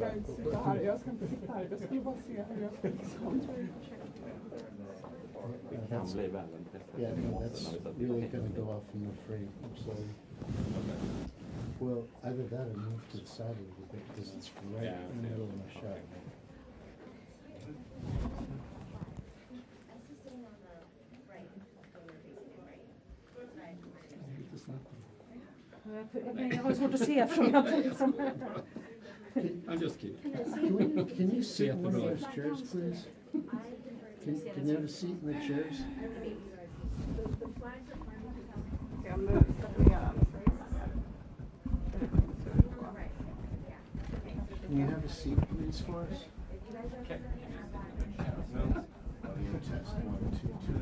ska inte sitta här. Jag ska inte sitta här. Jag skulle bara se hur jag liksom... Det kan bli väldigt intressant. Yeah, no, that's really going to go off from the frame. I'm sorry. Well, either that or move to the side a little bit because it's right in the middle of my shot. Jag har svårt att se eftersom jag liksom... I'm just kidding. Can you sit in one of those chairs, please? Can you have a seat in the chairs? Can you have a seat, please, for us? Okay. Test 1, 2, 2.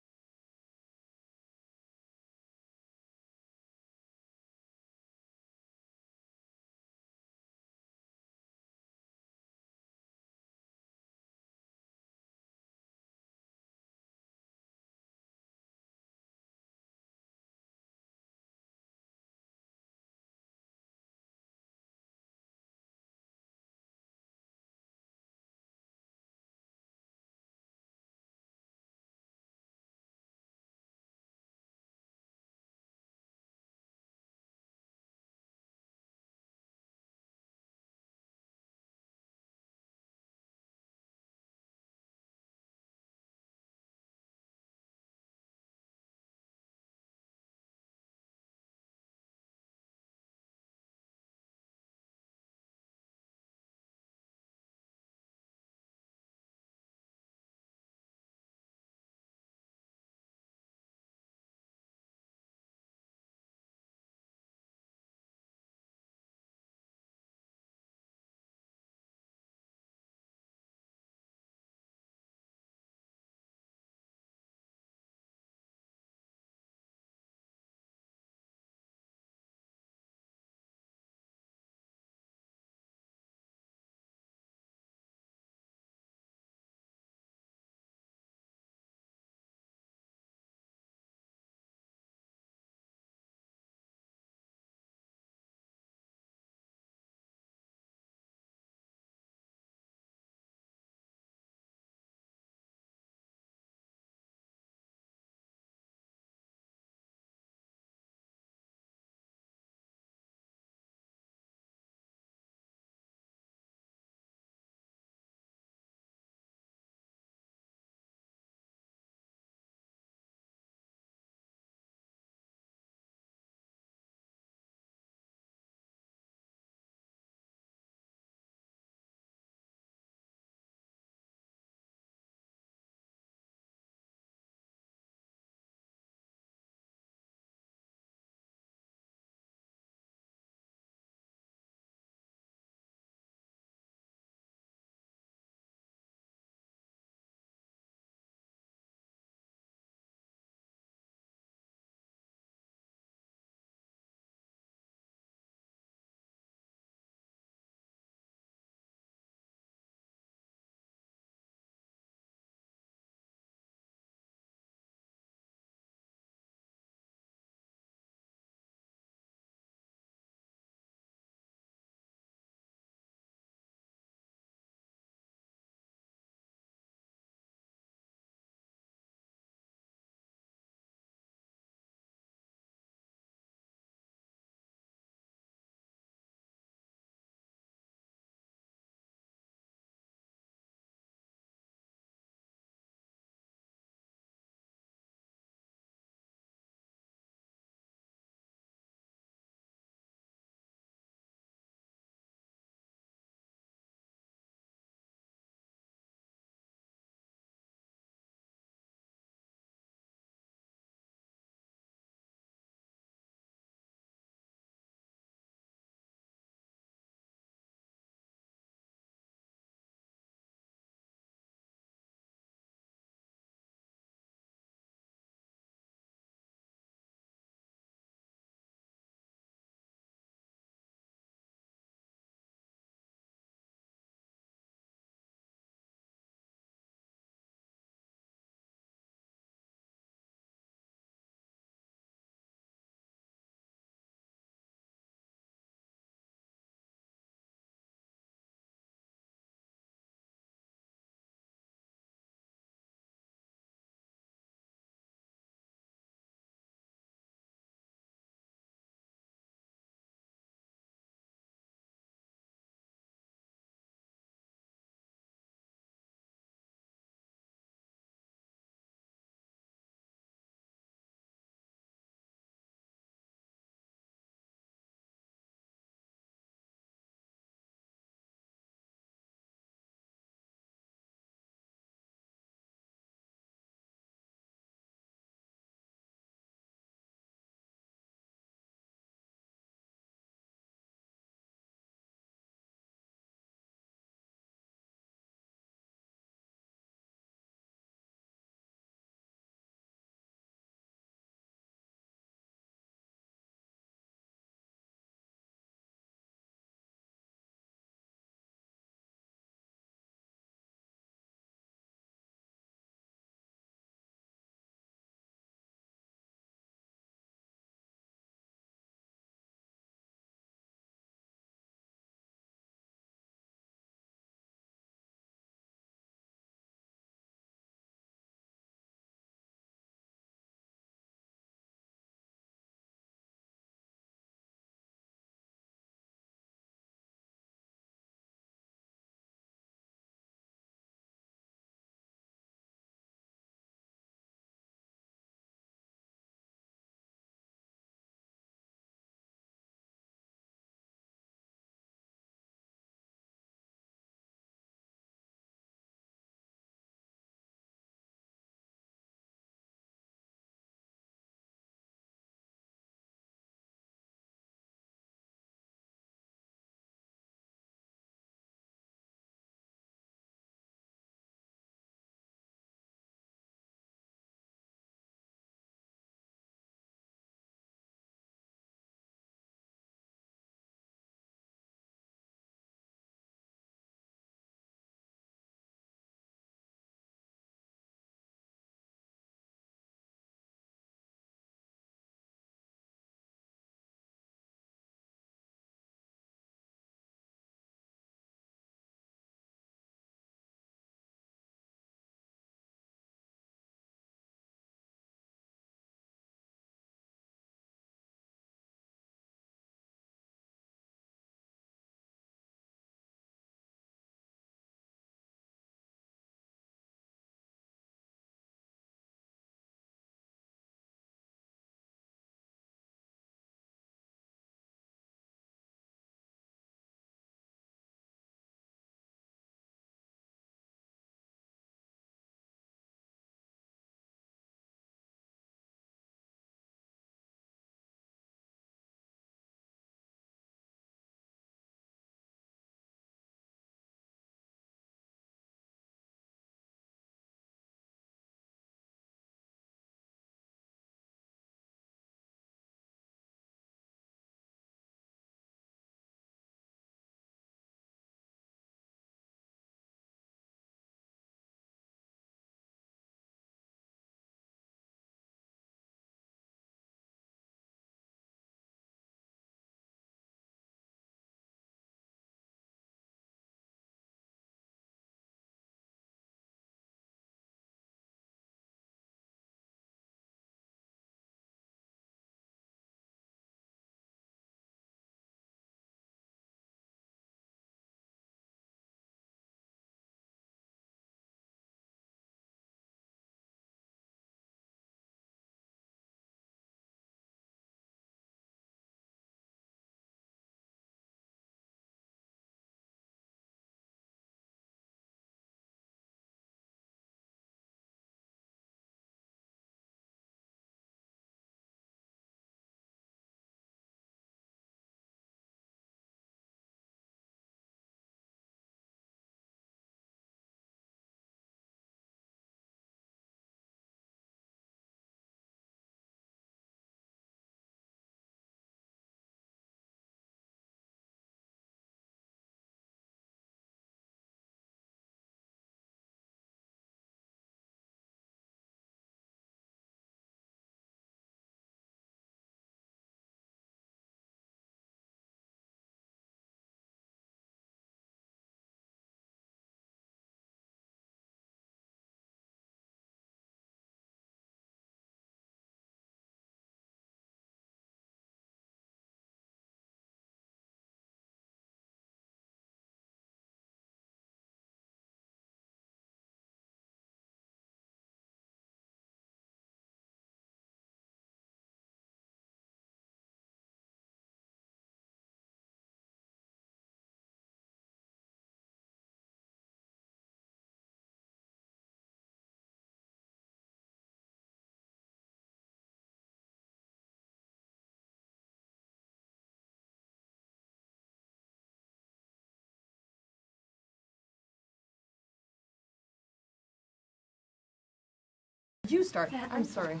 You start. I'm sorry.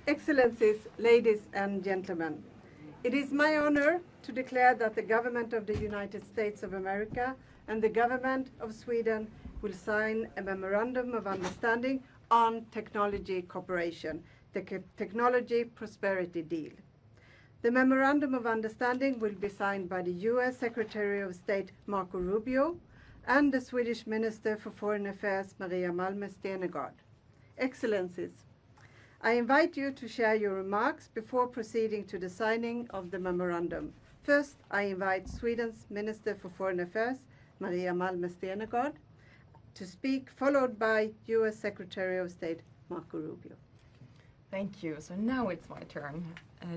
Excellencies, ladies and gentlemen, it is my honor to declare that the government of the United States of America and the government of Sweden will sign a Memorandum of Understanding on Technology Cooperation, the Technology Prosperity Deal. The Memorandum of Understanding will be signed by the US Secretary of State Marco Rubio and the Swedish Minister for Foreign Affairs Maria Malmö Stenergard. Excellencies, I invite you to share your remarks before proceeding to the signing of the memorandum. First, I invite Sweden's Minister for Foreign Affairs, Maria Malmö Stenergard, to speak, followed by US Secretary of State Marco Rubio. Thank you. So now it's my turn.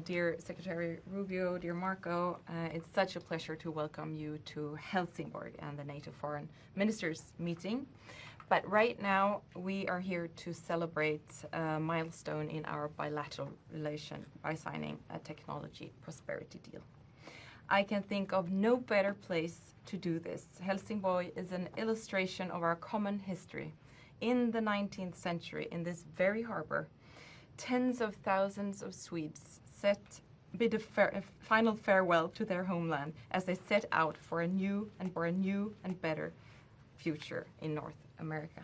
Dear Secretary Rubio, dear Marco, it's such a pleasure to welcome you to Helsingborg and the NATO Foreign Ministers meeting. But right now we are here to celebrate a milestone in our bilateral relation by signing a technology prosperity deal. I can think of no better place to do this. Helsingborg is an illustration of our common history. In the 19th century, in this very harbor, tens of thousands of Swedes bid a final farewell to their homeland as they set out for a new and better future in North America.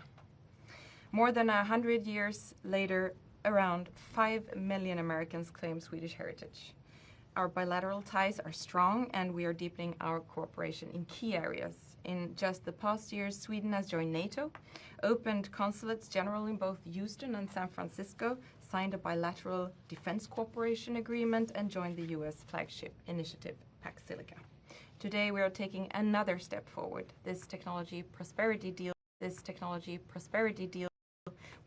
More than 100 years later, around 5 million Americans claim Swedish heritage. Our bilateral ties are strong and we are deepening our cooperation in key areas. In just the past years, Sweden has joined NATO, opened consulates general in both Houston and San Francisco, signed a bilateral defense cooperation agreement, and joined the US flagship initiative, Pax Silica. Today we are taking another step forward. This technology prosperity deal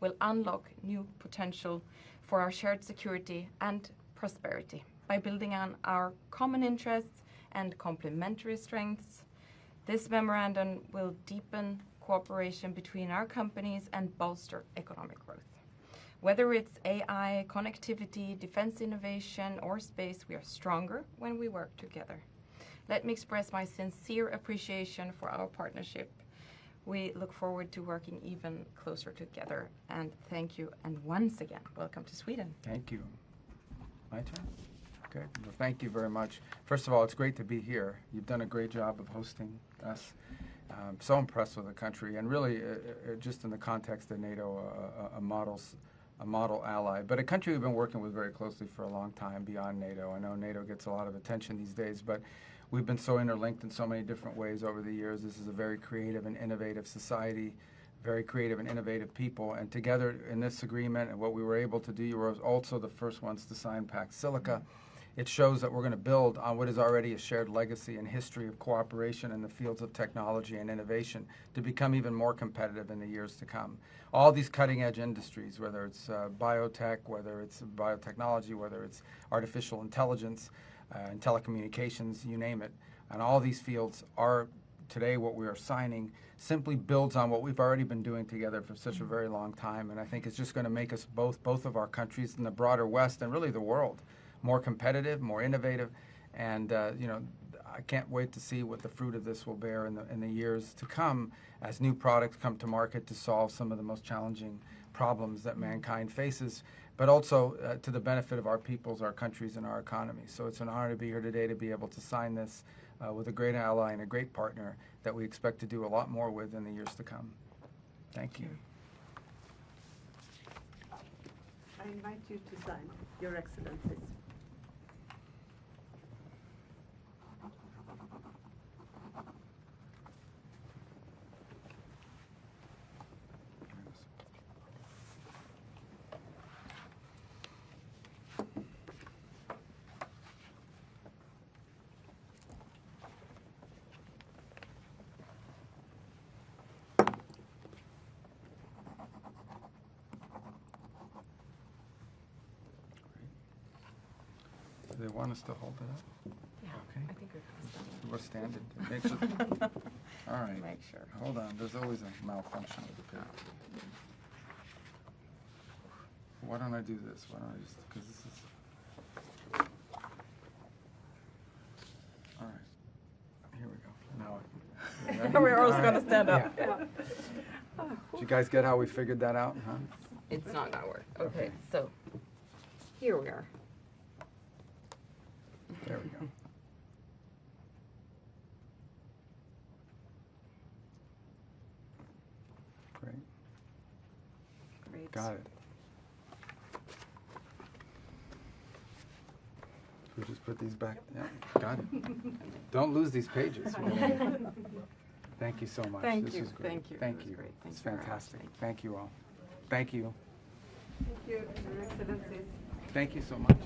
will unlock new potential for our shared security and prosperity by building on our common interests and complementary strengths. This memorandum will deepen cooperation between our companies and bolster economic growth. Whether it's AI, connectivity, defense innovation, or space, we are stronger when we work together. Let me express my sincere appreciation for our partnership. We look forward to working even closer together. And thank you. And once again, welcome to Sweden. Thank you. My turn? Okay. Well, thank you very much. First of all, it's great to be here. You've done a great job of hosting us. So impressed with the country, and really, just in the context of NATO, a model ally, but a country we've been working with very closely for a long time beyond NATO. I know NATO gets a lot of attention these days, but we've been so interlinked in so many different ways over the years. This is a very creative and innovative society, very creative and innovative people, and together in this agreement and what we were able to do, you were also the first ones to sign Pax Silica. It shows that we're going to build on what is already a shared legacy and history of cooperation in the fields of technology and innovation to become even more competitive in the years to come. All these cutting-edge industries, whether it's biotech, whether it's biotechnology, whether it's artificial intelligence, and telecommunications, you name it, and all these fields are today what we are signing simply builds on what we've already been doing together for such a very long time, and I think it's just going to make us both of our countries in the broader West and really the world more competitive, more innovative, and I can't wait to see what the fruit of this will bear in the years to come as new products come to market to solve some of the most challenging problems that mankind faces, but also to the benefit of our peoples, our countries, and our economies. So it's an honor to be here today to be able to sign this with a great ally and a great partner that we expect to do a lot more with in the years to come. Thank you. I invite you to sign, Your Excellencies. Do they want us to hold it up? Yeah, Okay. I think We're standing. Make sure. All right. Make sure. Hold on. There's always a malfunction with the paper. Why don't I do this? Why don't I just, because this is... All right. Here we go. Now, We're always going to stand up. Yeah. Did you guys get how we figured that out? Huh? It's not gonna work. Okay, so here we are. There we go. Great. Great. Got it. We just put these back. Yeah, got it. Don't lose these pages. Thank you so much. Thank This you. was great. Thank you. Thank It was you. great. Thank It's you very much. fantastic. Thank Thank you all. Thank you. Thank you, Your Excellencies. Thank you so much.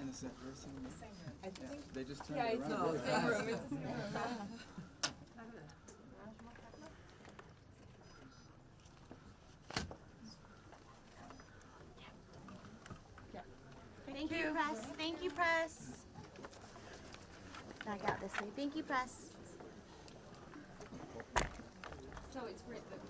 Innocent, very similar. They just turned Yeah, it it's around. not the really same fast. room. It's the same room. Thank you, press. Thank you, press. Back out this way. Thank you, press. So it's great that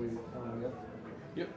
we coming up? Yep.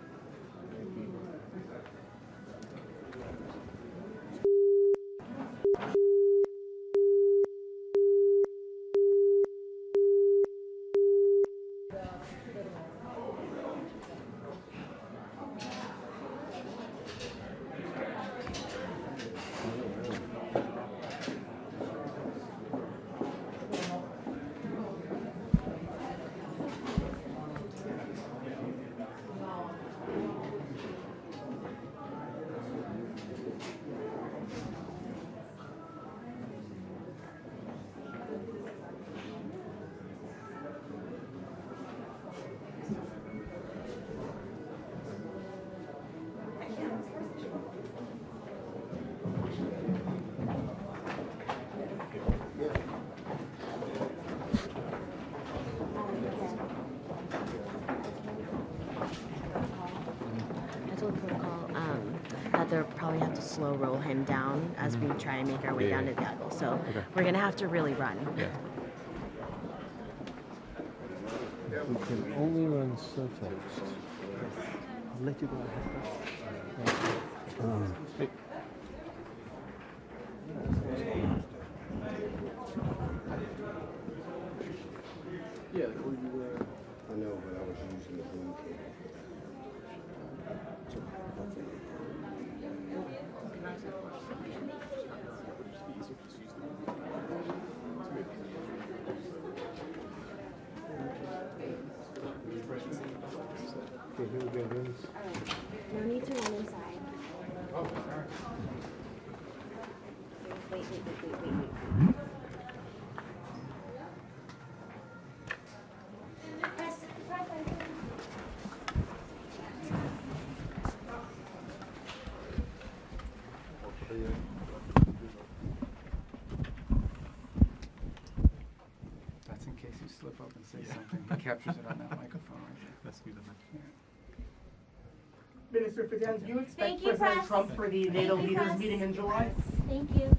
I told protocol that they'll probably have to slow roll him down as we try to make our way down to the aisle. So we're going to have to really run. We can only run so fast. I'll let you go ahead. Hey. Yeah, were you, I know, but I was using the blue cable. Okay, here we go, Vince. No need to run inside. oh, sorry. Wait. That's in case you slip up and say something. He captures it on that microphone right there. Let's do that. Minister Fidan, do you expect Thank you, President Press. Trump for the NATO Thank you, leaders Press. meeting in July? Thank you.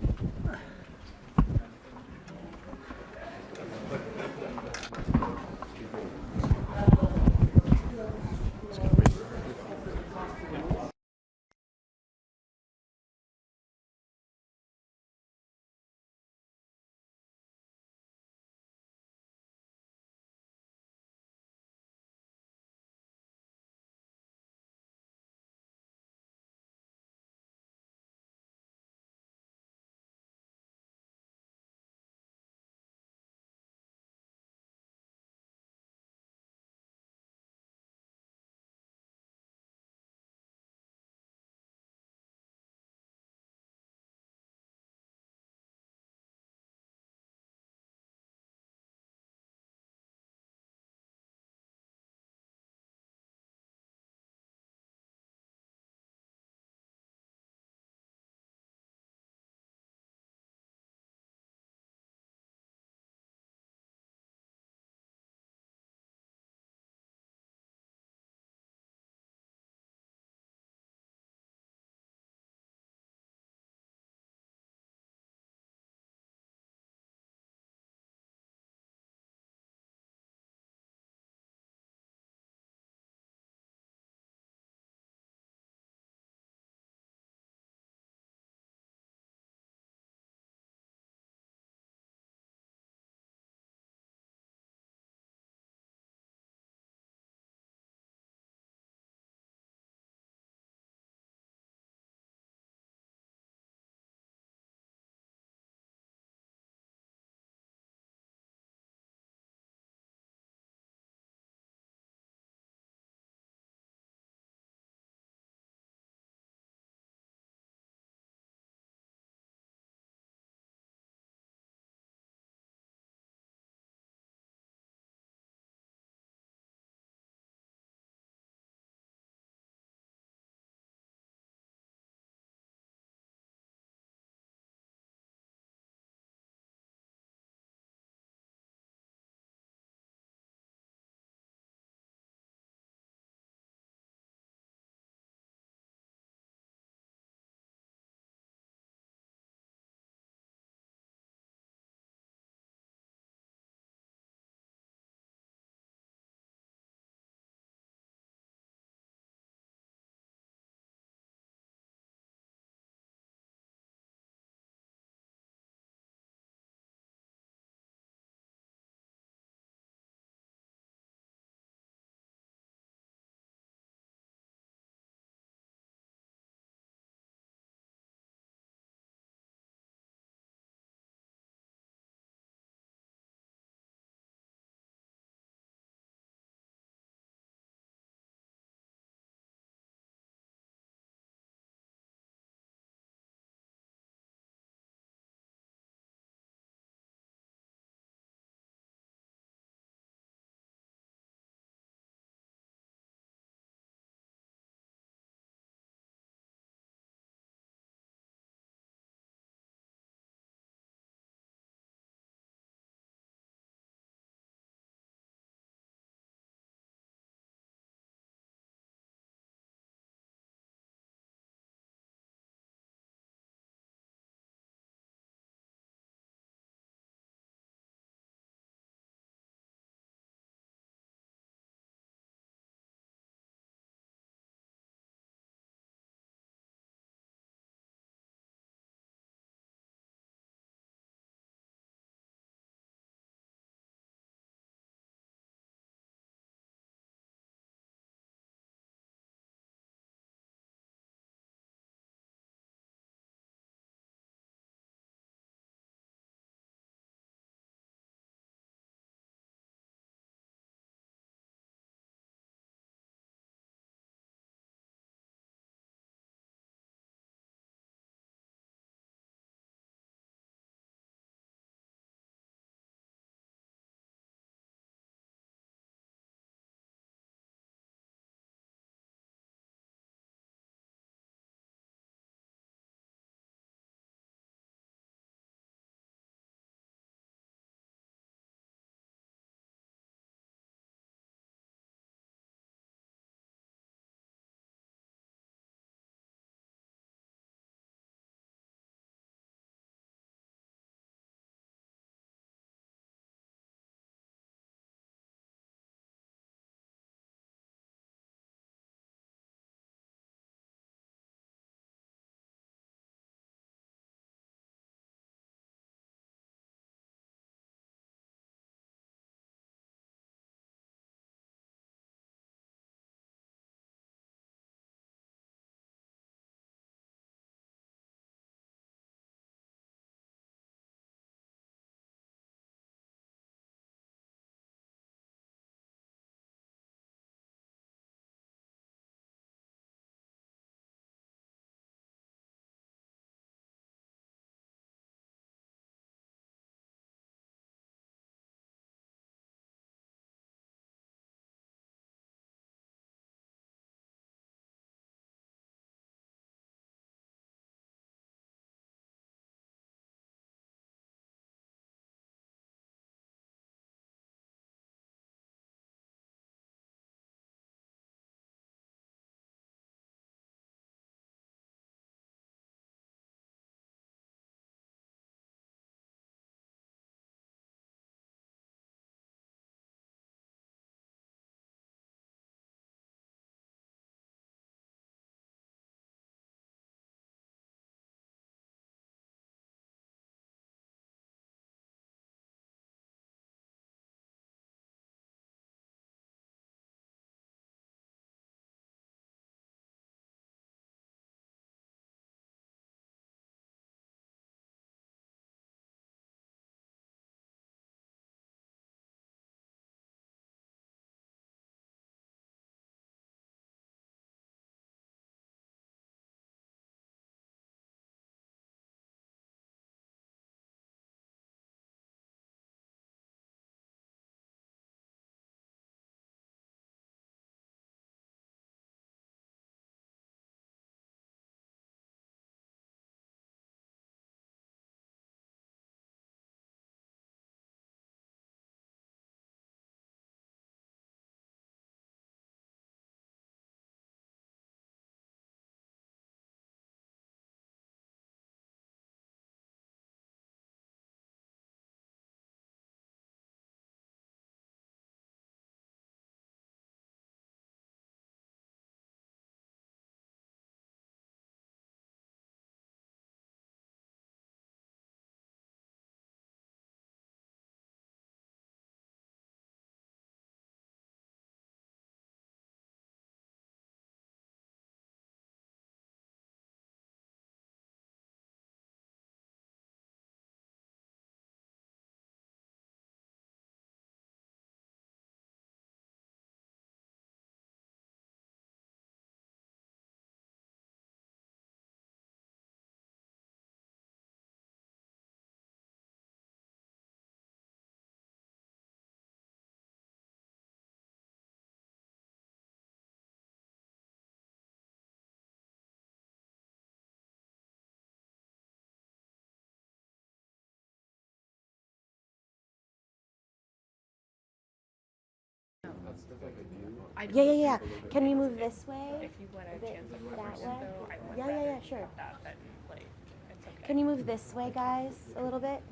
Yeah. Can we move this way? If you want A a bit chance of that conversation, way? though, I would Yeah, rather sure. that than, like, it's okay. Can you move this way, guys, a little bit?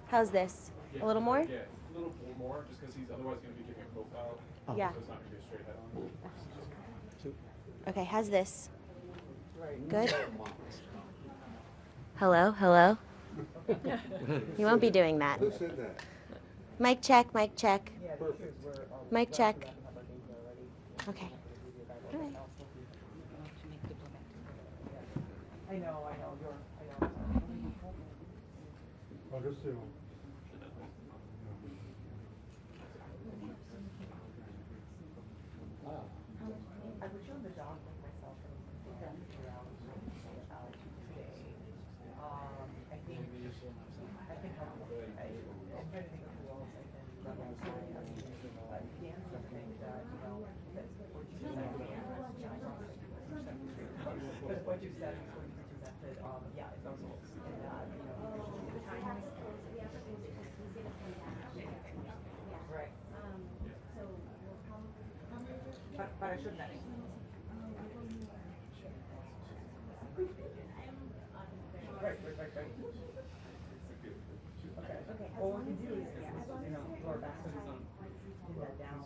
How's this? A little more? Yeah, a little more, just because he's otherwise going to be giving a profile. Yeah. So it's not going to be a straight head on. Okay, how's this? Good? Hello? You won't be doing that. Who said that? Mic check. Mic check. Okay. All right. I know. I was showing the dog like myself and around today. I think I'm trying to think of who else I can level Dan something that, you know, that what you said, but what you said is what you presented, yeah, it's those roles. And, you know, the time. Right. But I shouldn't have. Right. Okay. Well, what we can do is, you know, lower back, pin that down.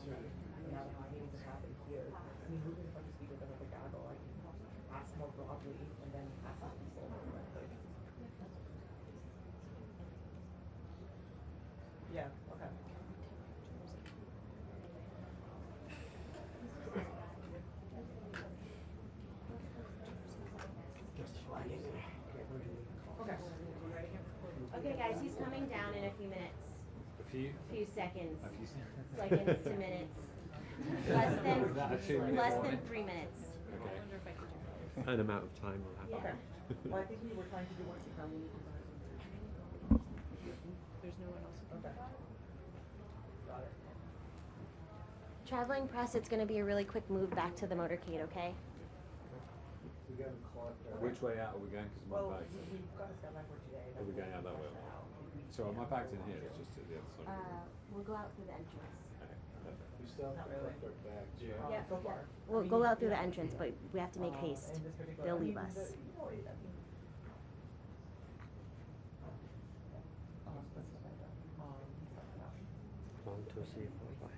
Now that my meetings are happening here, I mean, moving if I can speak with them with a gaggle, I can ask more broadly and then ask the people directly. Yeah, okay. Okay, guys, he's coming down in a few minutes. A few Seconds. seconds. Seconds to minutes. Less than 3 minutes. Okay. An amount of time will happen. Okay. Well, I think we were trying to do one to come. There's no one else. Okay. Got it. Traveling press, it's going to be a really quick move back to the motorcade, okay? Which way out are we going? Because my Well, bag's in. we've got to step backward today. Are we going out that way? So my bag's in here, it's just at the other side. We'll go out through the entrance. Okay, perfect. We still have to collect our bags. Yeah, so far. We'll go out through the entrance, but we have to make haste. In this particular- They'll I mean, leave us. One, two, three, four, five.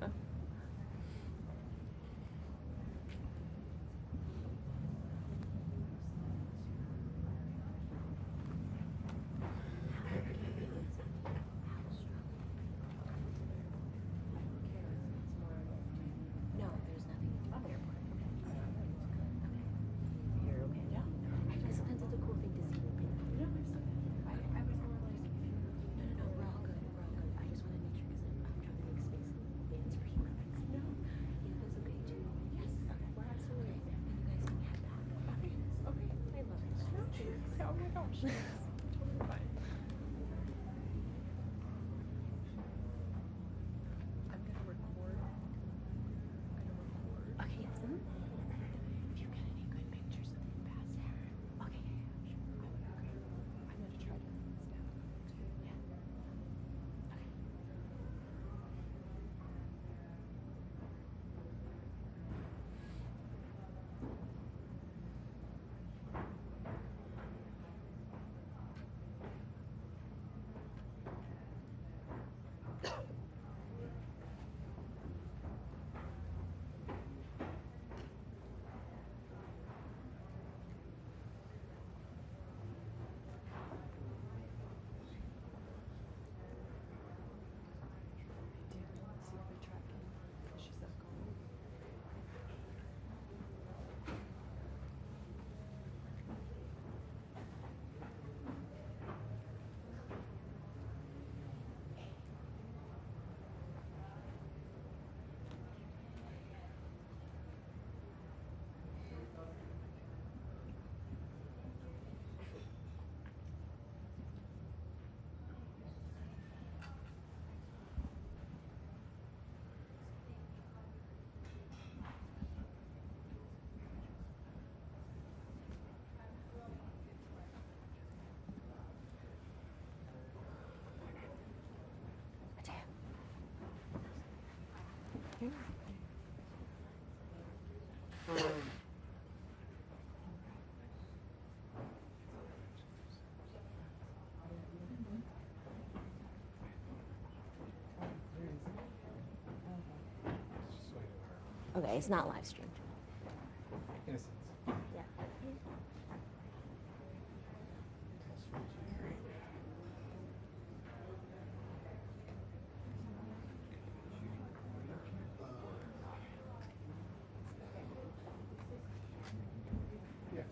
No, there's nothing at the airport. You're okay? Yeah. Because sometimes it's a cool thing to see the people. No, I was more like, no, we're all good. We're all good. I just want to make sure because I'm trying to make space in advance for human rights. No. Yeah, that's okay too. Yes. Okay. We're absolutely. And you guys can head back. Okay. Okay. I love it. No, oh my gosh. Totally fine. I'm gonna record. Okay, yes. If you get any good pictures of the ambassador. Okay, yeah, sure. I'm gonna try to snap. Yeah. Okay. See if they're tracking. She's not going. Okay, it's not live streamed. In a sense. Yeah. Yes.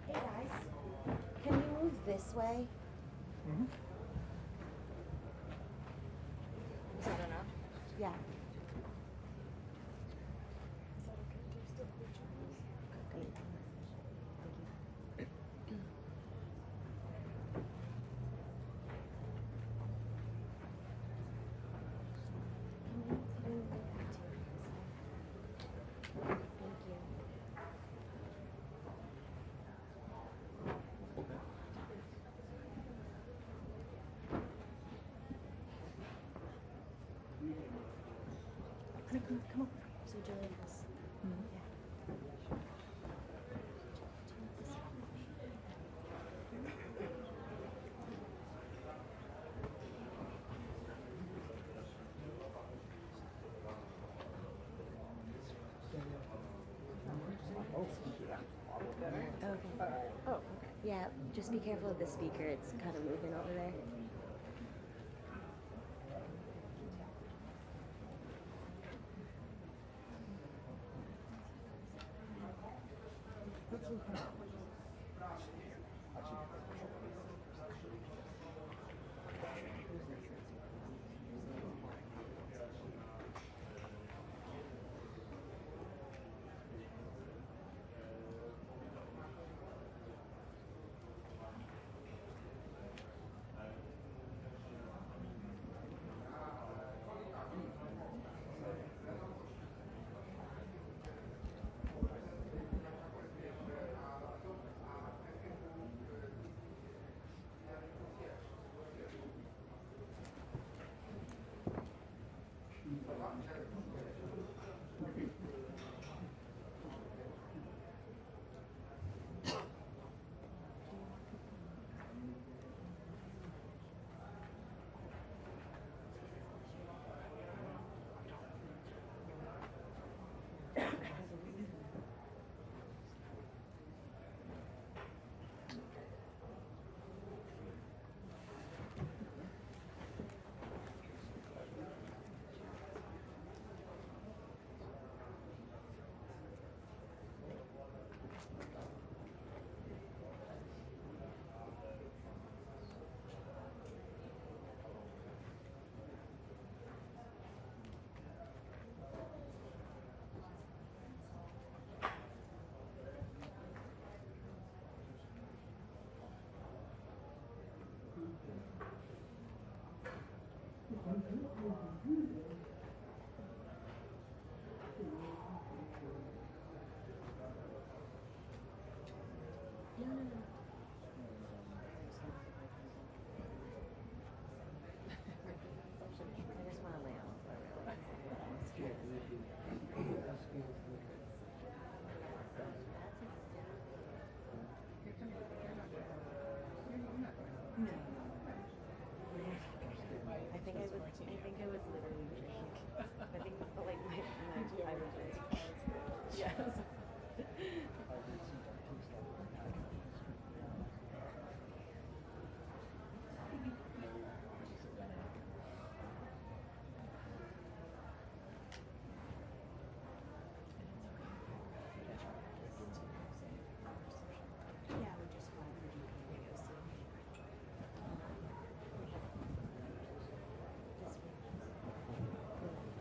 Hey guys, can you move this way? Is that enough? Yeah. Is that okay? Do you still pictures? Great. Thank you. Come on. So Julian has. Yeah. Okay. Okay. Oh, okay. Yeah, just be careful of the speaker. It's kind of moving over there.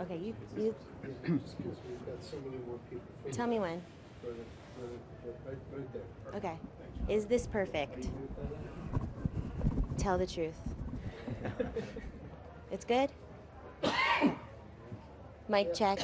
Okay, you Just because we've got so many more people. tell me when. Right there. Okay. Is this perfect? Tell the truth. It's good? Mic check.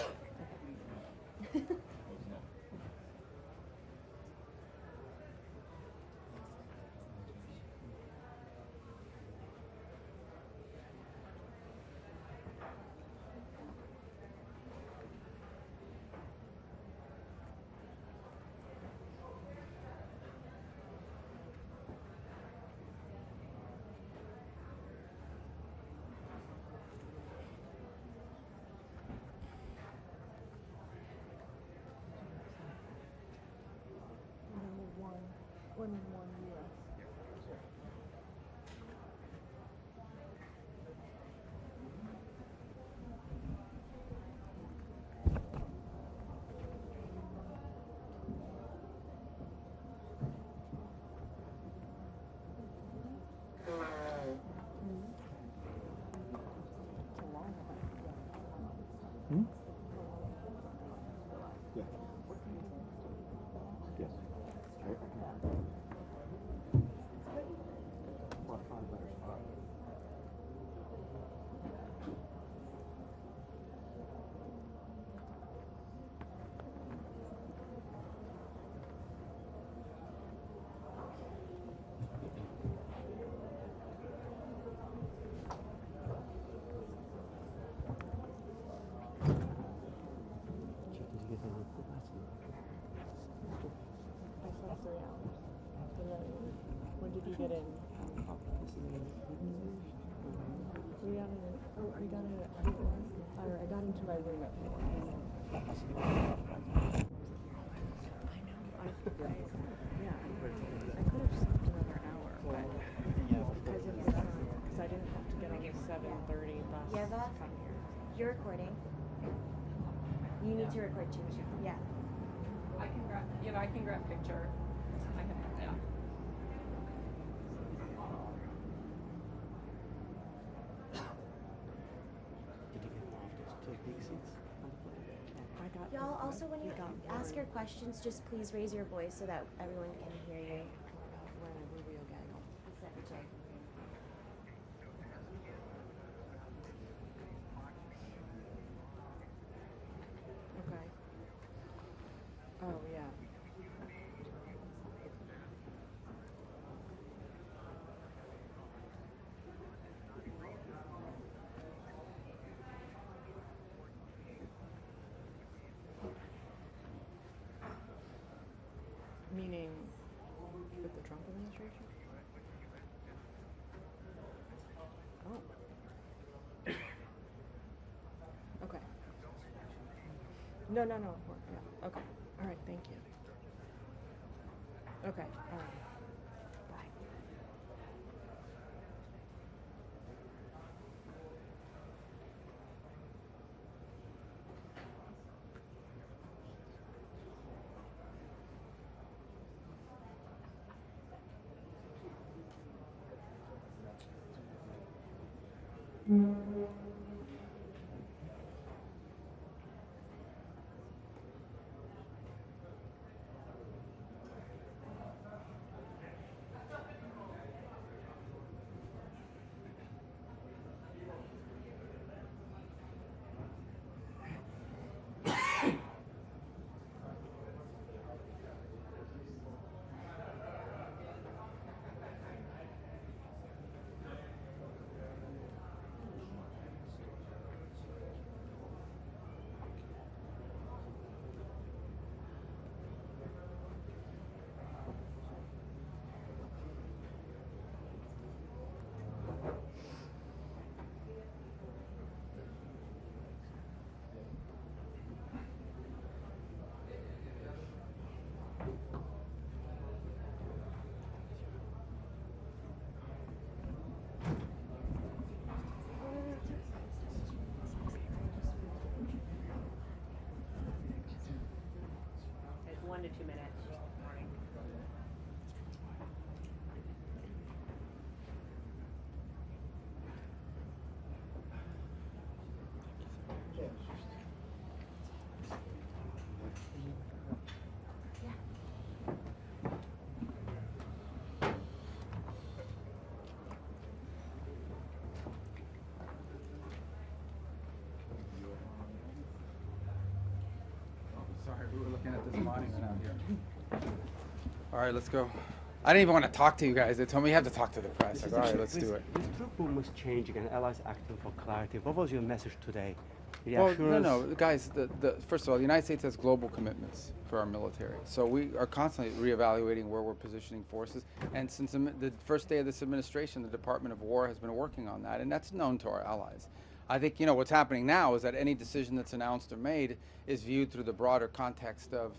When did you get in? I got into my room at 4. I could have slept in You need to record too. Yeah. I can grab, I can grab picture. I can, yeah. Did you get off those two big seats on the plane? I got. Y'all, also when you ask your questions, just please raise your voice so that everyone can hear you. We're in a Rubio gaggle. Okay. Okay. Oh yeah. Meaning with the Trump administration? Oh. Okay. No. Yeah. Okay. All right. Thank you. Okay. All right. Bye. It's 1 to 2 minutes. Morning. Sorry, we were looking at this monument out here. All right, let's go. I didn't even want to talk to you guys. They told me you have to talk to the press. Like, all right, let's do it. This troop boom was changing and allies acting for clarity. What was your message today? The Well, assurance- no, guys. First of all, the United States has global commitments for our military, so we are constantly reevaluating where we're positioning forces. And since the first day of this administration, the Department of War has been working on that, and that's known to our allies. I think what's happening now is that any decision that's announced or made is viewed through the broader context of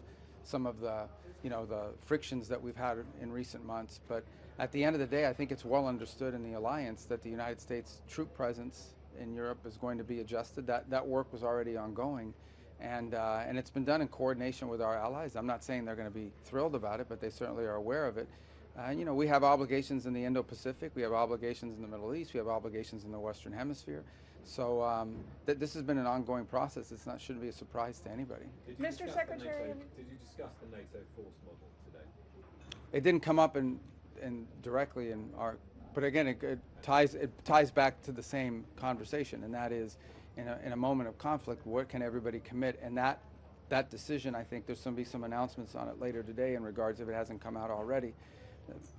some of the the frictions that we've had in recent months. But at the end of the day, I think it's well understood in the alliance that the United States troop presence in Europe is going to be adjusted. That work was already ongoing, and it's been done in coordination with our allies. I'm not saying they're going to be thrilled about it, but they certainly are aware of it. We have obligations in the Indo-Pacific, we have obligations in the Middle East, we have obligations in the Western Hemisphere. So this has been an ongoing process. Shouldn't be a surprise to anybody. Mr. Secretary, did you discuss the NATO force model today? It didn't come up in directly in our, but again, it ties back to the same conversation, and that is, in a moment of conflict, what can everybody commit? And that decision, I think there's going to be some announcements on it later today in regards, if it hasn't come out already,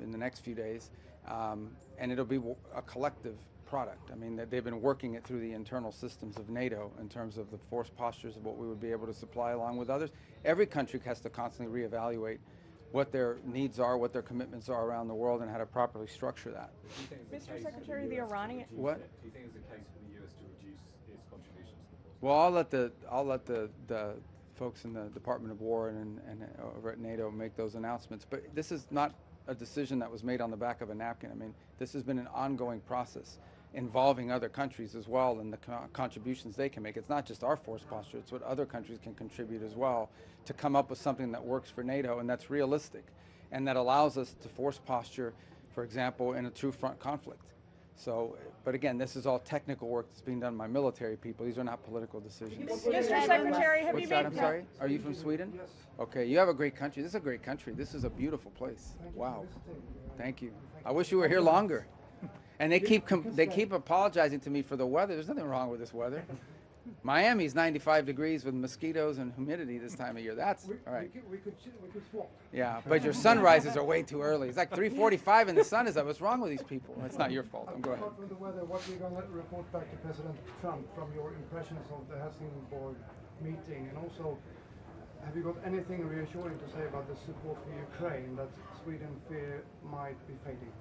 in the next few days, and it'll be a collective product. I mean, they've been working it through the internal systems of NATO in terms of the force postures of what we would be able to supply along with others. Every country has to constantly reevaluate what their needs are, what their commitments are around the world, and how to properly structure that. Mr. Secretary, the Iranian. What? Do you think it's the case for the US to reduce its contributions to the force? Well, I'll let the folks in the Department of War and over at NATO make those announcements. But this is not a decision that was made on the back of a napkin. I mean, this has been an ongoing process. involving other countries as well and the contributions they can make. It's not just our force posture, it's what other countries can contribute as well to come up with something that works for NATO and that's realistic and that allows us to force posture, for example, in a true front conflict. So, but again, this is all technical work that's being done by military people. These are not political decisions. Mr. Secretary, have What's you that? made I'm sorry? Are you from Sweden? Yes. Okay, you have a great country. This is a great country. This is a beautiful place. Wow. Thank you. I wish you were here longer. And they keep apologizing to me for the weather. There's nothing wrong with this weather. Miami's 95 degrees with mosquitoes and humidity this time of year. That's all right. We could swap. Yeah, but your sunrises are way too early. It's like 3:45 and the sun is up. What's wrong with these people? It's not your fault. Go ahead. Apart from the weather, what we're going to report back to President Trump from your impressions of the Helsingborg meeting, and also, have you got anything reassuring to say about the support for Ukraine that Sweden fear might be fading?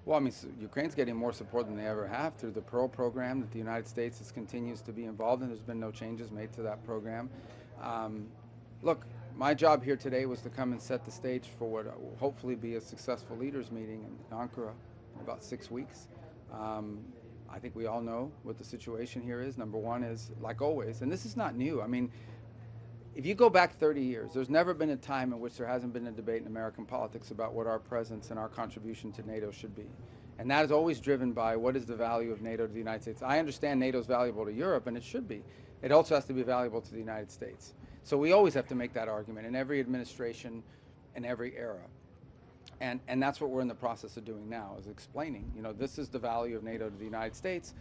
Well, I mean, Ukraine's getting more support than they ever have through the Pearl program that the United States continues to be involved in. There's been no changes made to that program. Look, my job here today was to come and set the stage for what will hopefully be a successful leaders meeting in Ankara in about 6 weeks. I think we all know what the situation here is. Number one is, like always, and this is not new. I mean, if you go back 30 years, there's never been a time in which there hasn't been a debate in American politics about what our presence and our contribution to NATO should be. And that is always driven by what is the value of NATO to the United States. I understand NATO is valuable to Europe, and it should be. It also has to be valuable to the United States. So we always have to make that argument in every administration, in every era. And that's what we're in the process of doing now, is explaining, you know, this is the value of NATO to the United States.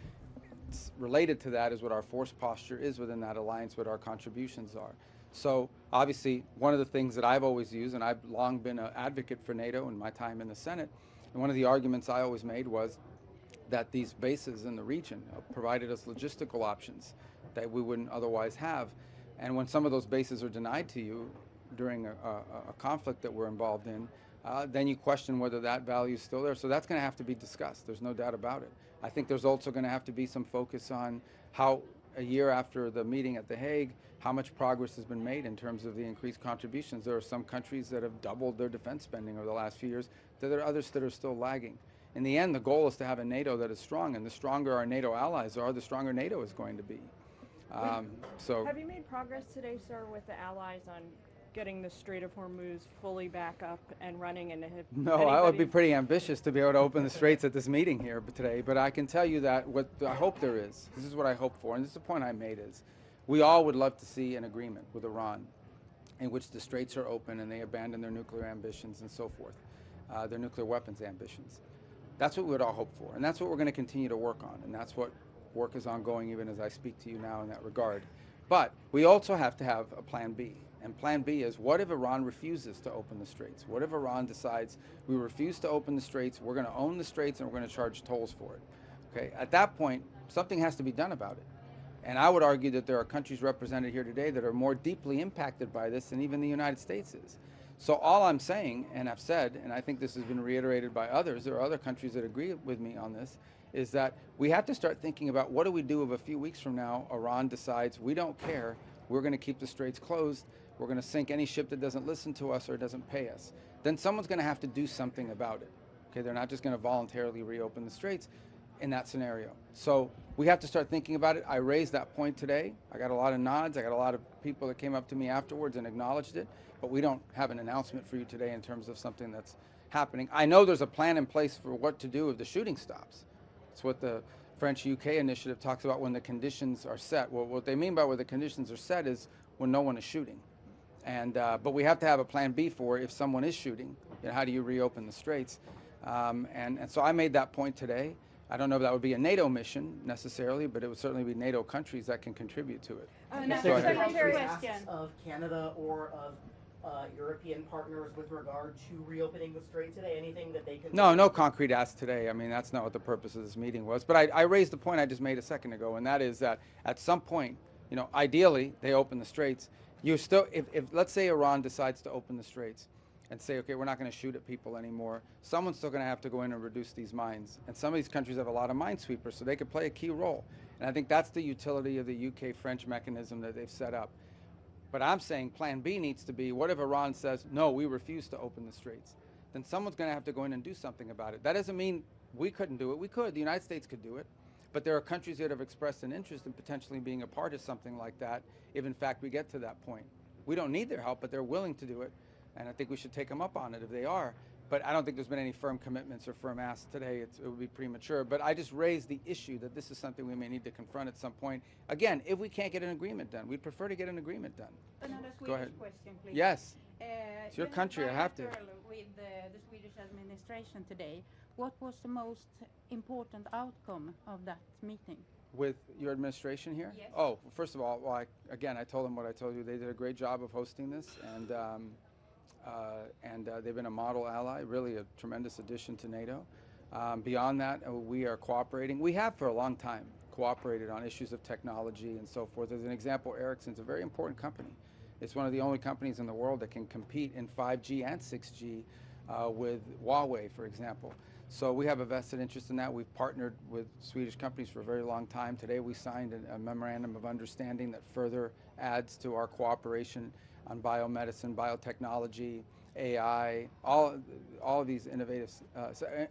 It's related to that is what our force posture is within that alliance, what our contributions are. So obviously, one of the things that I've always used, and I've long been an advocate for NATO in my time in the Senate, and one of the arguments I always made was that these bases in the region provided us logistical options that we wouldn't otherwise have. And when some of those bases are denied to you during a conflict that we're involved in, then you question whether that value is still there. So that's going to have to be discussed. There's no doubt about it. I think there's also going to have to be some focus on how, a year after the meeting at The Hague, how much progress has been made in terms of the increased contributions. There are some countries that have doubled their defense spending over the last few years. There are others that are still lagging. In the end, the goal is to have a NATO that is strong, and the stronger our NATO allies are, the stronger NATO is going to be. So, have you made progress today, sir, with the allies on getting the Strait of Hormuz fully back up and running? And no, I would be pretty ambitious to be able to open the straits at this meeting here today, but I can tell you that what I hope there is, this is what I hope for, and this is the point I made, is we all would love to see an agreement with Iran in which the straits are open and they abandon their nuclear ambitions and so forth, their nuclear weapons ambitions. That's what we would all hope for, and that's what we're going to continue to work on, and that's what work is ongoing even as I speak to you now in that regard. But we also have to have a plan B. And plan B is, what if Iran refuses to open the straits? What if Iran decides we refuse to open the straits, we're going to own the straits, and we're going to charge tolls for it? Okay, at that point, something has to be done about it. And I would argue that there are countries represented here today that are more deeply impacted by this than even the United States is. So all I'm saying, and I've said, and I think this has been reiterated by others, there are other countries that agree with me on this, is that we have to start thinking about what do we do if a few weeks from now Iran decides we don't care, we're going to keep the straits closed, we're going to sink any ship that doesn't listen to us or doesn't pay us. Then someone's going to have to do something about it. Okay, they're not just going to voluntarily reopen the straits in that scenario. So we have to start thinking about it. I raised that point today. I got a lot of nods. I got a lot of people that came up to me afterwards and acknowledged it, but we don't have an announcement for you today in terms of something that's happening. I know there's a plan in place for what to do if the shooting stops. It's what the French-UK initiative talks about when the conditions are set. Well, what they mean by where the conditions are set is when no one is shooting. And, but we have to have a plan B for if someone is shooting, you know, how do you reopen the straits? And so I made that point today. I don't know if that would be a NATO mission necessarily, but it would certainly be NATO countries that can contribute to it. Secretary of Canada or of European partners with regard to reopening the strait today? Anything that they can do? No concrete ask today. I mean, that's not what the purpose of this meeting was. But I raised the point I just made a second ago, and that is that at some point, you know, ideally they open the straits. You still, if let's say Iran decides to open the straits and say, okay, we're not going to shoot at people anymore, someone's still going to have to go in and reduce these mines. And some of these countries have a lot of minesweepers, so they could play a key role. And I think that's the utility of the UK-French mechanism that they've set up. But I'm saying plan B needs to be, what if Iran says, no, we refuse to open the straits? Then someone's going to have to go in and do something about it. That doesn't mean we couldn't do it. We could. The United States could do it. But there are countries that have expressed an interest in potentially being a part of something like that if, in fact, we get to that point. We don't need their help, but they're willing to do it. And I think we should take them up on it if they are. But I don't think there's been any firm commitments or firm asks today. It would be premature. But I just raised the issue that this is something we may need to confront at some point. Again, if we can't get an agreement done, we'd prefer to get an agreement done. Another Go Swedish ahead. question, please. Yes. It's your country. I have to. With the Swedish administration today, what was the most important outcome of that meeting? With your administration here? Yes. Oh, first of all, well, I told them what I told you. They did a great job of hosting this, and they've been a model ally, really a tremendous addition to NATO. Beyond that, we are cooperating. We have for a long time cooperated on issues of technology and so forth. As an example, Ericsson's a very important company. It's one of the only companies in the world that can compete in 5G and 6G with Huawei, for example. So we have a vested interest in that. We've partnered with Swedish companies for a very long time. Today we signed a memorandum of understanding that further adds to our cooperation on biomedicine, biotechnology, AI, all of these innovative,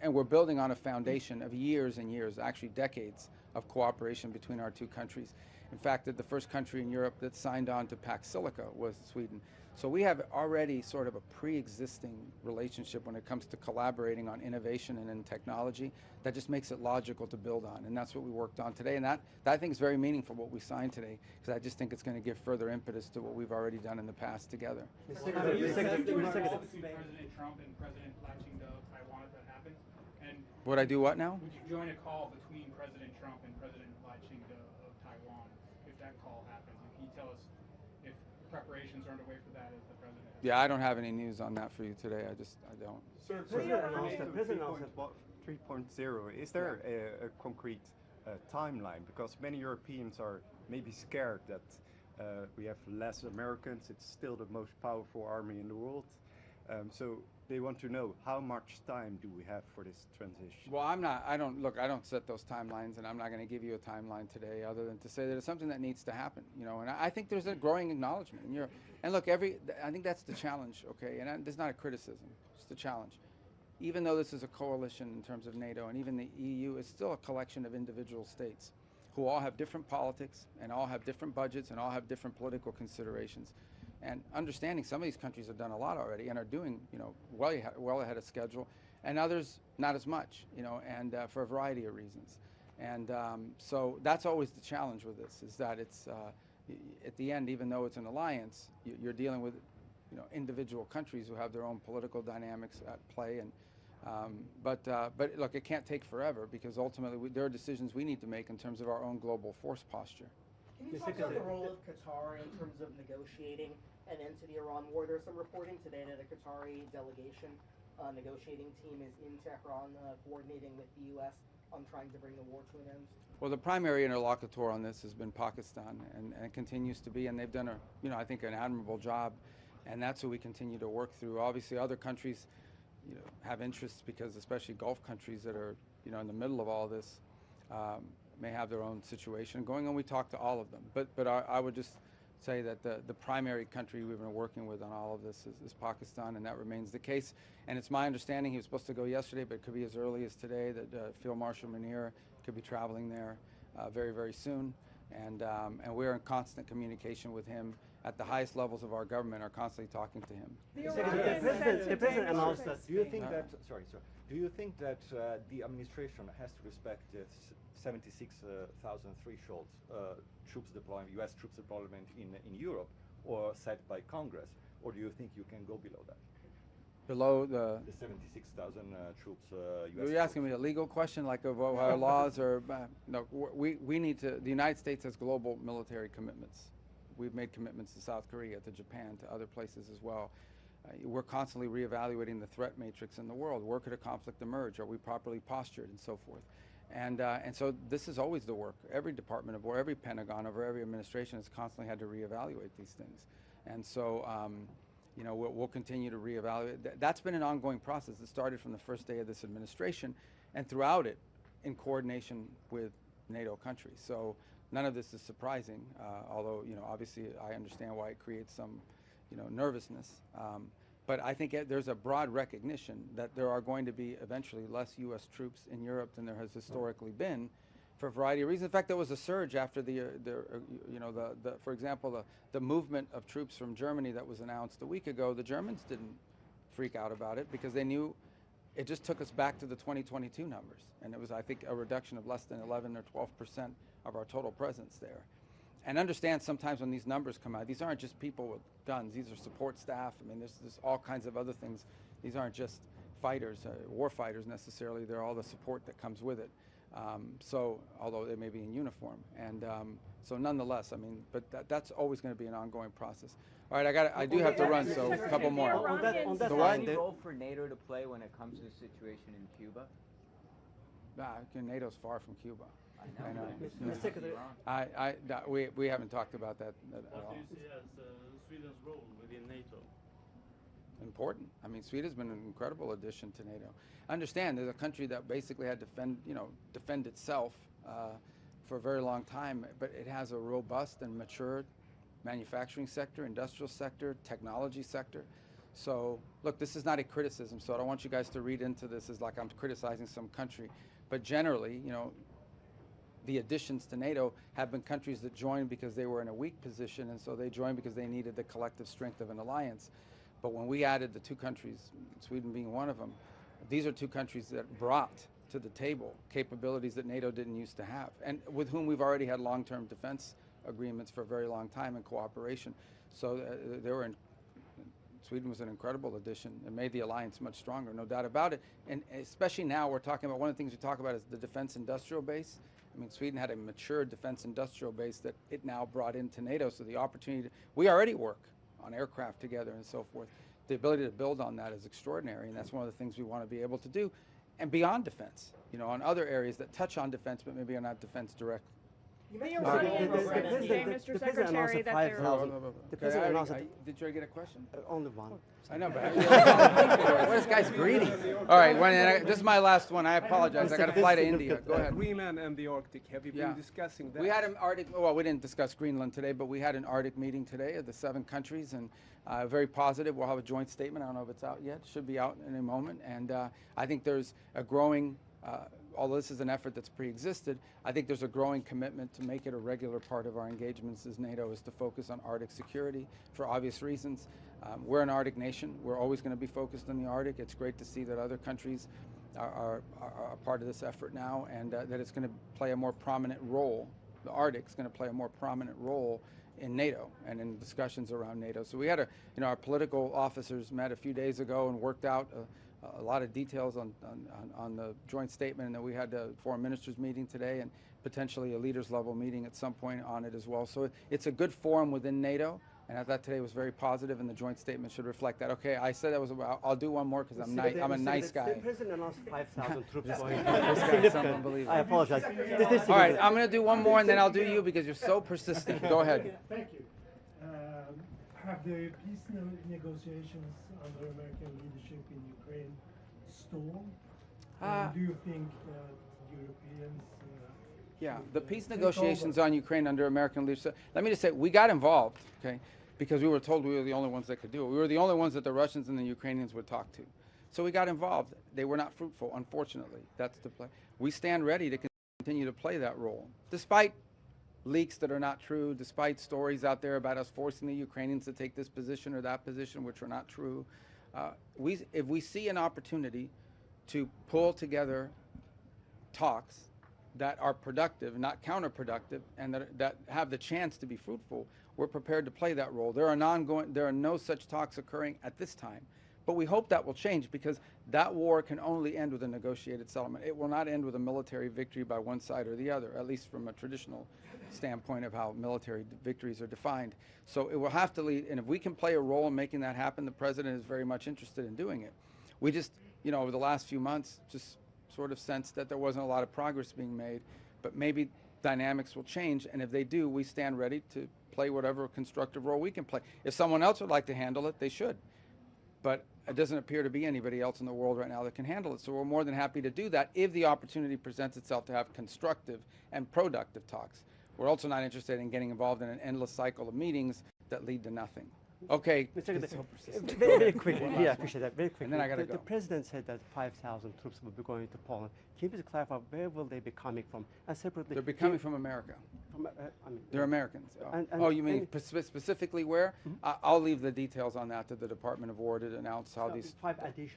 and we're building on a foundation of years and years, actually decades of cooperation between our two countries. In fact, the first country in Europe that signed on to Pax Silica was Sweden. So we have already sort of a pre-existing relationship when it comes to collaborating on innovation and in technology that just makes it logical to build on. And that's what we worked on today. And that I think is very meaningful, what we signed today, because I just think it's going to give further impetus to what we've already done in the past together. President Trump and President Laching of Taiwan if that happens? And Would I do what now? would you join a call between President Trump and President Laching of Taiwan if that call happens? And can you tell us if preparations are underway for that as the president? Yeah, I don't have any news on that for you today. I don't. Sir, President announced that 3.0. Is there a concrete timeline? Because many Europeans are maybe scared that we have less Americans. It's still the most powerful army in the world. So they want to know how much time do we have for this transition? Well, I don't set those timelines, and I'm not going to give you a timeline today other than to say that it's something that needs to happen, and I think there's a growing acknowledgement in Europe. And look, I think that's the challenge, okay, and there's not a criticism, it's the challenge. Even though this is a coalition in terms of NATO and even the EU, it's still a collection of individual states who all have different politics and all have different budgets and all have different political considerations. And understanding some of these countries have done a lot already and are doing, well ahead of schedule, and others not as much, and for a variety of reasons. And so that's always the challenge with this, is that it's at the end, even though it's an alliance, you're dealing with, individual countries who have their own political dynamics at play. And but look, it can't take forever, because ultimately there are decisions we need to make in terms of our own global force posture. Can you talk about the role of Qatar in terms of negotiating an end to the Iran war? There's some reporting today that a Qatari delegation negotiating team is in Tehran coordinating with the U.S. on trying to bring the war to an end. Well, the primary interlocutor on this has been Pakistan, and it continues to be, and they've done I think an admirable job, and that's who we continue to work through. Obviously, other countries, have interests, because especially Gulf countries that are, in the middle of all this, may have their own situation going on. We talk to all of them, but I would just say that the primary country we've been working with on all of this is Pakistan, and that remains the case. And it's my understanding he was supposed to go yesterday, but it could be as early as today, that Field Marshal Munir could be traveling there very, very soon. And we're in constant communication with him at the highest levels of our government, are constantly talking to him. The president announced that. Do you think that? Do you think that the administration has to respect the 76,000 threshold U.S. troops deployment in Europe, or set by Congress, or do you think you can go below that? Below the 76,000 troops. Are you asking me a legal question, like of our laws, or no? We need to. The United States has global military commitments. We've made commitments to South Korea, to Japan, to other places as well. We're constantly reevaluating the threat matrix in the world. Where could a conflict emerge? Are we properly postured, and so forth? And so this is always the work. Every Department of War, every Pentagon, over every administration has constantly had to reevaluate these things. And so, we'll continue to reevaluate. That's been an ongoing process. It started from the first day of this administration, and throughout it, in coordination with NATO countries. So none of this is surprising, although, obviously I understand why it creates some, nervousness. But I think there's a broad recognition that there are going to be eventually less U.S. troops in Europe than there has historically been, for a variety of reasons. In fact, there was a surge after for example, the movement of troops from Germany that was announced a week ago. The Germans didn't freak out about it because they knew it just took us back to the 2022 numbers, and it was, I think, a reduction of less than 11 or 12% of our total presence there. And understand sometimes when these numbers come out, these aren't just people with guns, these are support staff. I mean, there's all kinds of other things. These aren't just fighters, war fighters necessarily, they're all the support that comes with it. So, although they may be in uniform. And so nonetheless, I mean, but that's always going to be an ongoing process. All right, I do have to run, so a couple more. On that any role for NATO to play when it comes to the situation in Cuba? NATO's far from Cuba. I know. Mr. Secretary, we haven't talked about that at all. What do you see as Sweden's role within NATO? Important. I mean, Sweden's been an incredible addition to NATO. Understand, there's a country that basically had to defend itself for a very long time, but it has a robust and mature manufacturing sector, industrial sector, technology sector. So, look, this is not a criticism, so I don't want you guys to read into this as like I'm criticizing some country. But generally, the additions to NATO have been countries that joined because they were in a weak position, and so they joined because they needed the collective strength of an alliance. But when we added the two countries, Sweden being one of them, these are two countries that brought to the table capabilities that NATO didn't used to have, and with whom we've already had long-term defense agreements for a very long time in cooperation. So Sweden was an incredible addition and made the alliance much stronger, no doubt about it. And especially now, we're talking about, one of the things we talk about is the defense industrial base. I mean, Sweden had a mature defense industrial base that it now brought into NATO, so the opportunity we already work on aircraft together and so forth. The ability to build on that is extraordinary, and that's one of the things we want to be able to do. And beyond defense, on other areas that touch on defense, but maybe are not defense direct. The President announced 5,000. The President announced. Did you get a question? Only one. I know, but this guy's greedy. All right, this is my last one. I apologize. I got to fly to India. Go ahead. Greenland and the Arctic. Have you been discussing that? We had an Arctic. Well, we didn't discuss Greenland today, but we had an Arctic meeting today of the 7 countries, and very positive. We'll have a joint statement. I don't know if it's out yet. It should be out in a moment. And I think there's a growing. Although this is an effort that's pre-existed, I think there's a growing commitment to make it a regular part of our engagements as NATO is to focus on Arctic security for obvious reasons. We're an Arctic nation. We're always going to be focused on the Arctic. It's great to see that other countries are part of this effort now, and that it's going to play a more prominent role. The Arctic is going to play a more prominent role in NATO and in discussions around NATO. So we had our political officers met a few days ago and worked out a lot of details on the joint statement, and then we had a foreign ministers meeting today and potentially a leaders level meeting at some point on it as well. So it's a good forum within NATO, and I thought today was very positive, and the joint statement should reflect that. Okay, I said that was about, I'll do one more because I'm a nice guy. The President announced 5,000 troops going. This guy's unbelievable. I apologize. All right, I'm going to do one more, and then I'll do you because you're so persistent. Go ahead. Thank you. Have the peace negotiations under American leadership in Ukraine stalled? Do you think Europeans... Yeah, the peace negotiations on Ukraine under American leadership. Let me just say, we got involved, okay, because we were told we were the only ones that could do it. We were the only ones that the Russians and the Ukrainians would talk to. So we got involved. They were not fruitful, unfortunately. That's the play. We stand ready to continue to play that role, despite leaks that are not true, despite stories out there about us forcing the Ukrainians to take this position or that position, which are not true. If we see an opportunity to pull together talks that are productive, not counterproductive, and that have the chance to be fruitful, we're prepared to play that role. There are no such talks occurring at this time, but we hope that will change because that war can only end with a negotiated settlement. It will not end with a military victory by one side or the other, at least from a traditional standpoint of how military victories are defined. So it will have to lead, and if we can play a role in making that happen, the President is very much interested in doing it. We just, over the last few months, just sort of sensed that there wasn't a lot of progress being made, but maybe dynamics will change, and if they do, we stand ready to play whatever constructive role we can play. If someone else would like to handle it, they should. But it doesn't appear to be anybody else in the world right now that can handle it. So we're more than happy to do that if the opportunity presents itself to have constructive and productive talks. We're also not interested in getting involved in an endless cycle of meetings that lead to nothing. Okay. Mr. Secretary, very quickly. Yeah, I appreciate that. Very quickly. And then I gotta the go. president said that 5,000 troops will be going to Poland. Can you please clarify where will they be coming from? And separately, They'll be coming from America. From, I mean, They're Americans. And Oh, you mean and- specifically where? I'll leave the details on that to the Department of War to announce how these. 5,000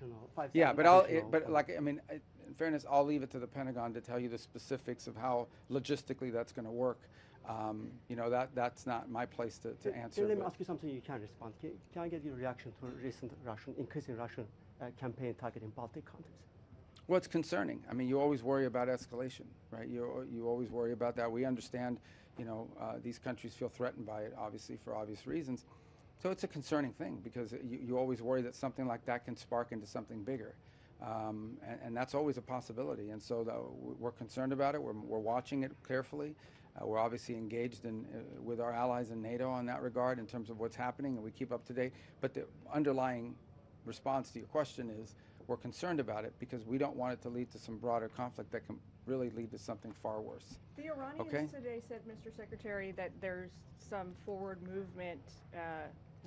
Yeah, but I mean, in fairness, I'll leave it to the Pentagon to tell you the specifics of how logistically that's going to work. You know, that's not my place to answer. Let me but- ask you something you can respond. Can I get your reaction to recent increasing Russian campaign targeting Baltic countries? Well, it's concerning. I mean, you always worry about escalation, right? You always worry about that. We understand, you know, these countries feel threatened by it, obviously, for obvious reasons. So it's a concerning thing because you always worry that something like that can spark into something bigger. And that's always a possibility. And so we're concerned about it. We're watching it carefully. We're obviously engaged with our allies in NATO on that regard in terms of what's happening, and we keep up to date. But the underlying response to your question is we're concerned about it because we don't want it to lead to some broader conflict that can really lead to something far worse. The Iranians today said, Mr. Secretary, that there's some forward movement.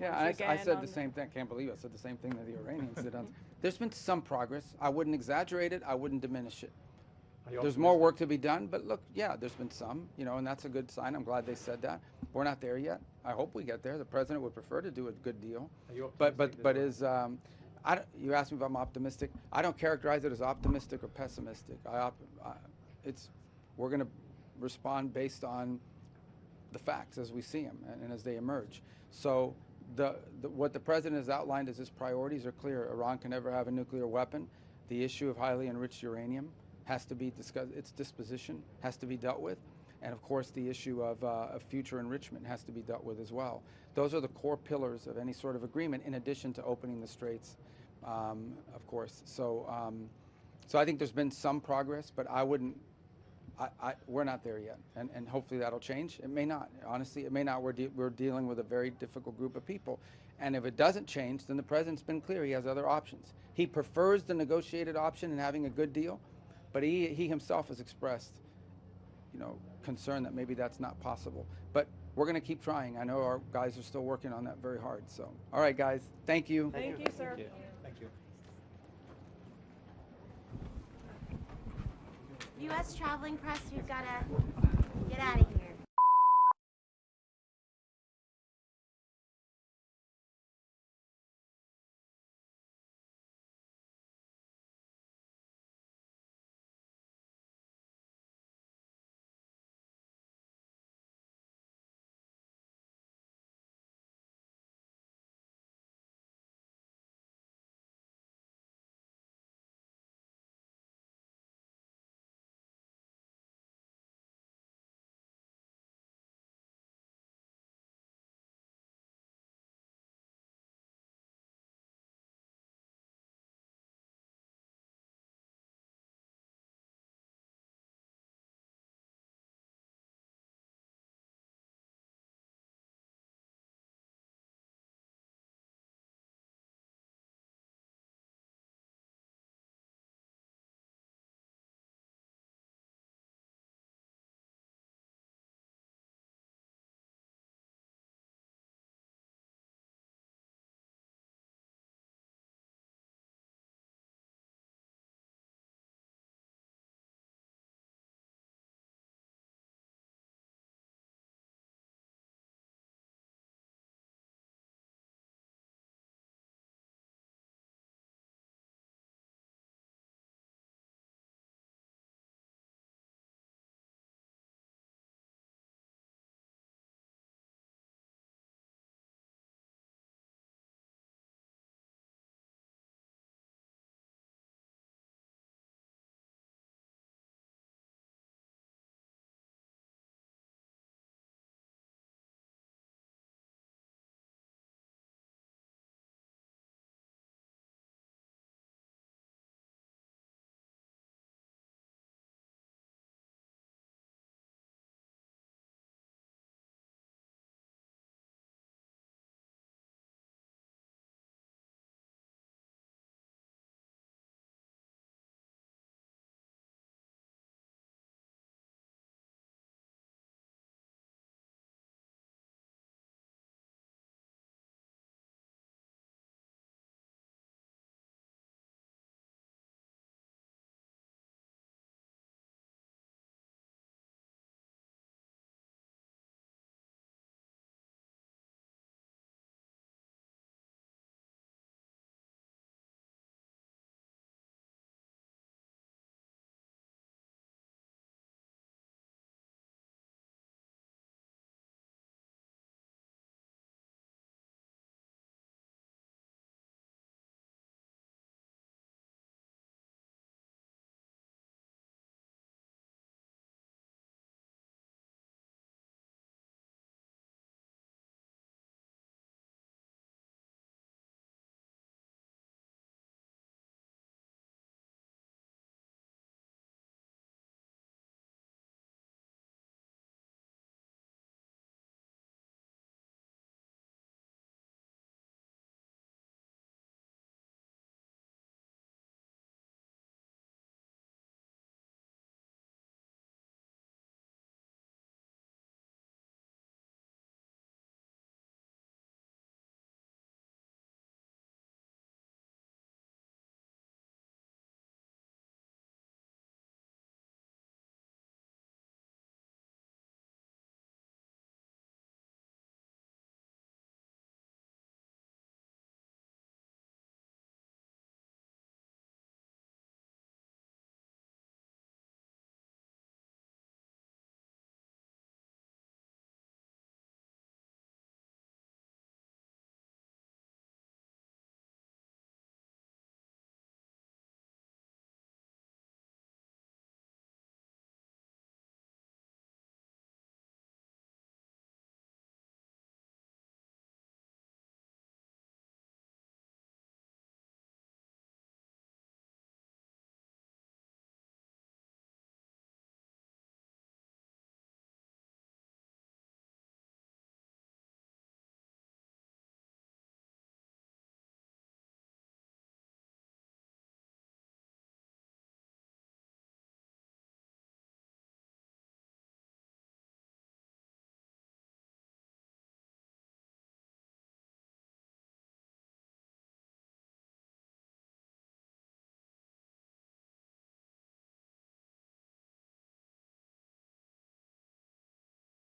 Yeah, I said the same thing. I can't believe I said the same thing that the Iranians did. There's been some progress. I wouldn't exaggerate it. I wouldn't diminish it. There's more work to be done, but look, yeah, there's been some, you know, and that's a good sign. I'm glad they said that. We're not there yet. I hope we get there. The president would prefer to do a good deal. But is you asked me if I'm optimistic. I don't characterize it as optimistic or pessimistic. We're going to respond based on the facts as we see them and as they emerge. So what the president has outlined as his priorities are clear. Iran can never have a nuclear weapon. The issue of highly enriched uranium has to be discussed. Its disposition has to be dealt with. And of course, the issue of future enrichment has to be dealt with as well. Those are the core pillars of any sort of agreement, in addition to opening the straits, of course. So I think there's been some progress, but we're not there yet. And hopefully that'll change. It may not. Honestly, it may not. We're dealing with a very difficult group of people. And if it doesn't change, then the president's been clear. He has other options. He prefers the negotiated option and having a good deal, but he himself has expressed, you know, concern that maybe that's not possible. But we're going to keep trying. I know our guys are still working on that very hard. So, all right, guys, thank you. Thank you, sir. Thank you. U.S. traveling press, we've got to get out of here.